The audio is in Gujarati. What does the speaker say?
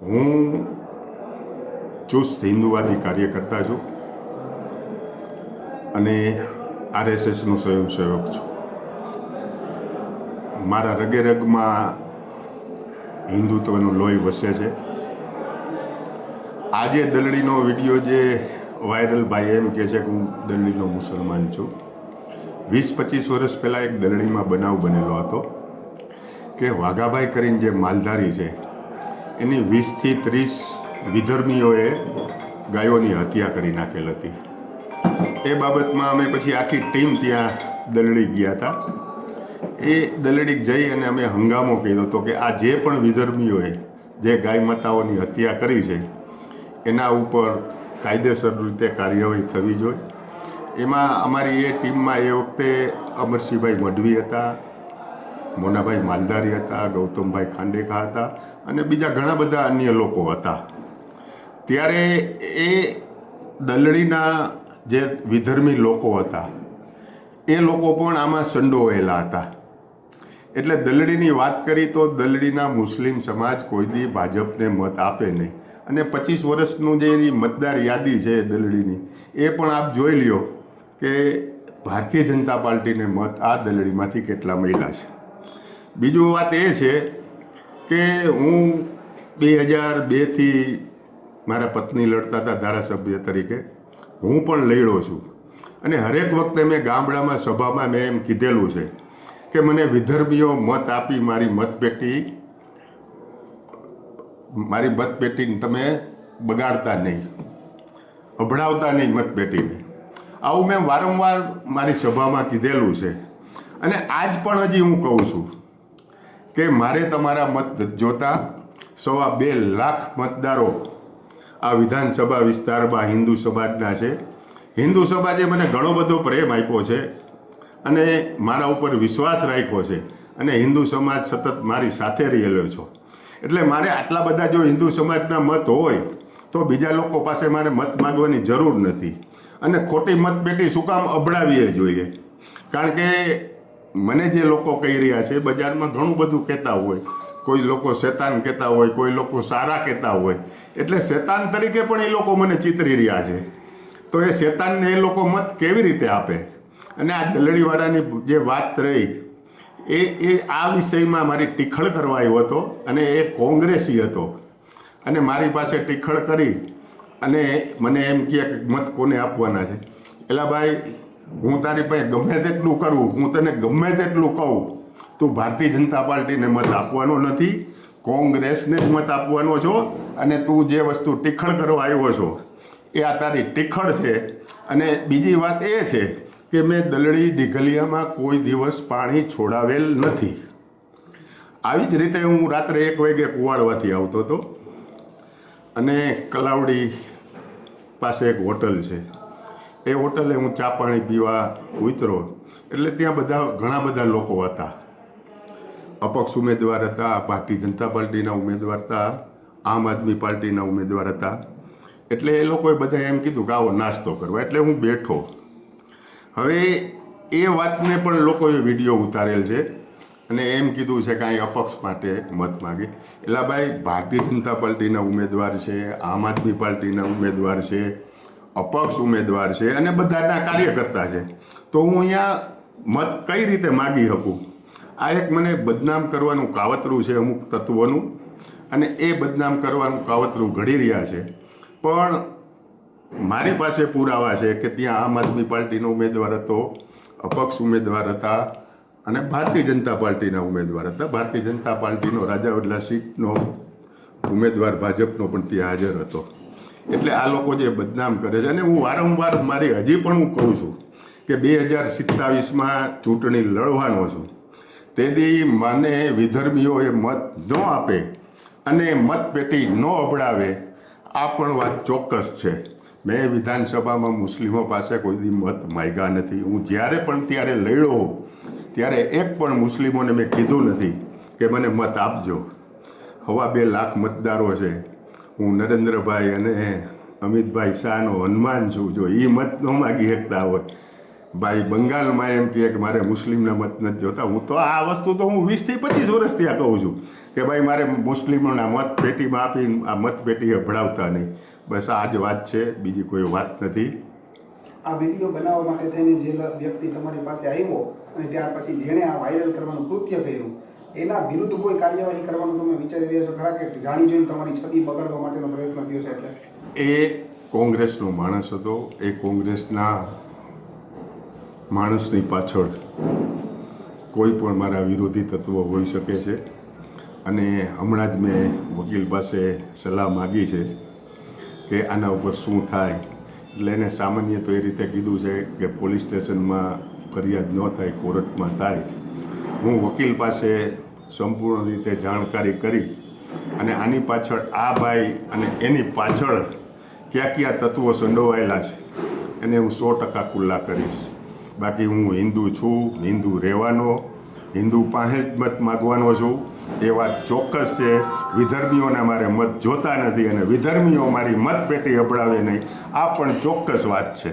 હું ચુસ્ત હિન્દુવાદી કાર્યકર્તા છું અને આરએસએસનો સ્વયંસેવક છું. મારા રગે રગમાં હિન્દુત્વનું લોહી વસે છે. આજે દલડીનો વિડીયો જે વાયરલ ભાઈ એમ કહે છે કે હું દલડીનો મુસલમાન છું. 20-25 વર્ષ પહેલાં એક દલડીમાં બનાવ બનેલો હતો કે વાઘાભાઈ કરીને જે માલધારી છે એની 20થી 30 વિધર્મીઓએ ગાયોની હત્યા કરી નાખેલ હતી. એ બાબતમાં અમે પછી આખી ટીમ ત્યાં દલડી ગયા હતા. એ દલડી જઈ અને અમે હંગામો કર્યો હતો કે આ જે પણ વિધર્મીઓએ જે ગાય માતાઓની હત્યા કરી છે એના ઉપર કાયદેસર રીતે કાર્યવાહી થવી જોઈએ. એમાં અમારી એ ટીમમાં એ વખતે અમરસિંહભાઈ મઢવી હતા, મોનાભાઈ માલધારી હતા, ગૌતમભાઈ ખાંડેખા હતા અને બીજા ઘણા બધા અન્ય લોકો હતા. ત્યારે એ દલડીના જે વિધર્મી લોકો હતા એ લોકો પણ આમાં સંડોવાયેલા હતા. એટલે દલડીની વાત કરી તો દલડીના મુસ્લિમ સમાજ કોઈ દી ભાજપને મત આપે નહીં. અને 25 વર્ષનું જે એની મતદાર યાદી છે દલડીની એ પણ આપ જોઈ લ્યો કે ભારતીય જનતા પાર્ટીને મત આ દલડીમાંથી કેટલા મળ્યા છે. બીજું વાત એ છે કે હું 2002થી મારા પત્ની લડતા હતા ધારાસભ્ય તરીકે, હું પણ લડ્યો છું. અને હરેક વખતે મેં ગામડામાં સભામાં મેં એમ કીધેલું છે કે મને વિધર્મીઓ મત આપી મારી મતપેટીને તમે બગાડતા નહીં, અભડાવતા નહીં મતપેટીને. આવું મેં વારંવાર મારી સભામાં કીધેલું છે. અને આજ પણ હજી હું કહું છું કે મારે તમારા મત જોતા 2.25 લાખ મતદારો આ વિધાનસભા વિસ્તારમાં હિન્દુ સમાજના છે. હિન્દુ સમાજે મને ઘણો બધો પ્રેમ આપ્યો છે અને મારા ઉપર વિશ્વાસ રાખ્યો છે અને હિન્દુ સમાજ સતત મારી સાથે રહેલો છો. એટલે મારે આટલા બધા જો હિન્દુ સમાજના મત હોય તો બીજા લોકો પાસે મારે મત માગવાની જરૂર નથી. અને ખોટી મતપેટી શું કામ અભડાવીએ જોઈએ? કારણ કે મને જે લોકો કહી રહ્યા છે બજારમાં ઘણું બધું કહેતા હોય, કોઈ લોકો શેતાન કહેતા હોય, કોઈ લોકો સારા કહેતા હોય. એટલે શેતાન તરીકે પણ એ લોકો મને ચિતરી રહ્યા છે. તો એ શેતાનને એ લોકો મત કેવી રીતે આપે? અને આ દલડીવાળાની જે વાત રહી એ આ વિષયમાં મારી ટીખળ કરવા આવ્યો હતો અને એ કોંગ્રેસી હતો અને મારી પાસે ટીખળ કરી અને મને એમ કહે કે મત કોને આપવાના છે. એલા ભાઈ, હું તારી પાસે ગમે તેટલું કરું, હું તને ગમે તેટલું કહું, તું ભારતીય જનતા પાર્ટીને મત આપવાનો નથી, કોંગ્રેસને જ મત આપવાનો છો. અને તું જે વસ્તુ ટીખળ કરવા આવ્યો છો એ આ તારી ટીખળ છે. અને બીજી વાત એ છે કે મેં દલડી ઢીઘલિયામાં કોઈ દિવસ પાણી છોડાવેલ નથી. આવી જ રીતે હું રાત્રે 1 વાગે કુવાડવાથી આવતો હતો અને કલાવડી પાસે એક હોટલ છે. એ હોટલે હું ચા પાણી પીવા ઉતરો એટલે ત્યાં ઘણા બધા લોકો હતા. અપક્ષ ઉમેદવાર હતા, ભારતીય જનતા પાર્ટીના ઉમેદવાર હતા, આમ આદમી પાર્ટીના ઉમેદવાર હતા. એટલે એ લોકોએ બધા એમ કીધું કે આવો નાસ્તો કરવા. એટલે હું બેઠો. હવે એ વાતને પણ લોકોએ વિડીયો ઉતારેલ છે અને એમ કીધું છે કે અહીં અપક્ષ માટે મત માગે. એટલે ભાઈ, ભારતીય જનતા પાર્ટીના ઉમેદવાર છે, આમ આદમી પાર્ટીના ઉમેદવાર છે, અપક્ષ ઉમેદવાર છે અને બધાના કાર્યકર્તા છે. તો હું અહીંયા મત કઈ રીતે માગી શકું? આ એક મને બદનામ કરવાનું કાવતરું છે અમુક તત્વોનું અને એ બદનામ કરવાનું કાવતરું ઘડી રહ્યા છે. પણ મારી પાસે પુરાવા છે કે ત્યાં આમ આદમી પાર્ટીનો ઉમેદવાર હતો, અપક્ષ ઉમેદવાર હતા અને ભારતીય જનતા પાર્ટીના ઉમેદવાર હતા. ભારતીય જનતા પાર્ટીનો રાજાવડલા સીટનો ઉમેદવાર ભાજપનો પણ ત્યાં હાજર હતો. એટલે આ લોકો જે બદનામ કરે છે અને હું વારંવાર હજી પણ હું કહું છું કે 2027માં ચૂંટણી લડવાનો છું. તેથી મને વિધર્મીઓએ મત ન આપે અને મતપેટી ન અભડાવે આ પણ વાત ચોક્કસ છે. મેં વિધાનસભામાં મુસ્લિમો પાસે કોઈ દી મત માગ્યા નથી. હું જ્યારે પણ ત્યારે લડ્યો ત્યારે એક પણ મુસ્લિમોને મેં કીધું નથી કે મને મત આપજો. 2.25 લાખ મતદારો છે. હું નરેન્દ્રભાઈ અને અમિતભાઈ શાહનો હનુમાન છું. જો એ મત ન માગી શકતા હોય ભાઈ બંગાળમાં એમ કહે કે મારે મુસ્લિમના મત નથી જોતા. હું તો આ વસ્તુ તો હું 20 થી 25 વર્ષથી આ કહું છું કે ભાઈ મારે મુસ્લિમોના મત પેટીમાં આપી આ મત પેટીએ ભળાવતા નહીં. બસ આ જ વાત છે, બીજી કોઈ વાત નથી. આ વિડીયો બનાવવા માટે થઈને જે વ્યક્તિ તમારી પાસે આવ્યો અને ત્યાર પછી જેણે આ વાયરલ કરવાનું કૃત્ય કર્યું એના વિરુદ્ધ કોઈ કાર્યવાહી કરવાનું તમે વિચારી રહ્યા છો ખરા કે જાણી જોઈને તમારી છબી બગાડવા માટેનો પ્રયત્ન થયો છે? એટલે એ કોંગ્રેસનો માણસ હતો. એ કોંગ્રેસના માણસની પાછળ કોઈ પણ મારા વિરોધી તત્વો હોઈ શકે છે. અને હમણાં જ મેં વકીલ પાસે સલાહ માગી છે કે આના ઉપર શું થાય. એટલે એને સામાન્ય તો એ રીતે કીધું છે કે પોલીસ સ્ટેશનમાં ફરિયાદ ન થાય, કોર્ટમાં થાય. હું વકીલ પાસે સંપૂર્ણ રીતે જાણકારી કરી અને આની પાછળ આ ભાઈ અને એની પાછળ કયા કયા તત્વો સંડોવાયેલા છે એને હું 100% ખુલ્લા કરીશ. બાકી હું હિન્દુ છું, હિન્દુ રહેવાનો, હિન્દુ પાસે જ મત માગવાનો છું એ વાત ચોક્કસ છે. વિધર્મીઓના મારે મત જોતા નથી અને વિધર્મીઓ મારી મતપેટી અબડાવે નહીં, આ પણ ચોક્કસ વાત છે.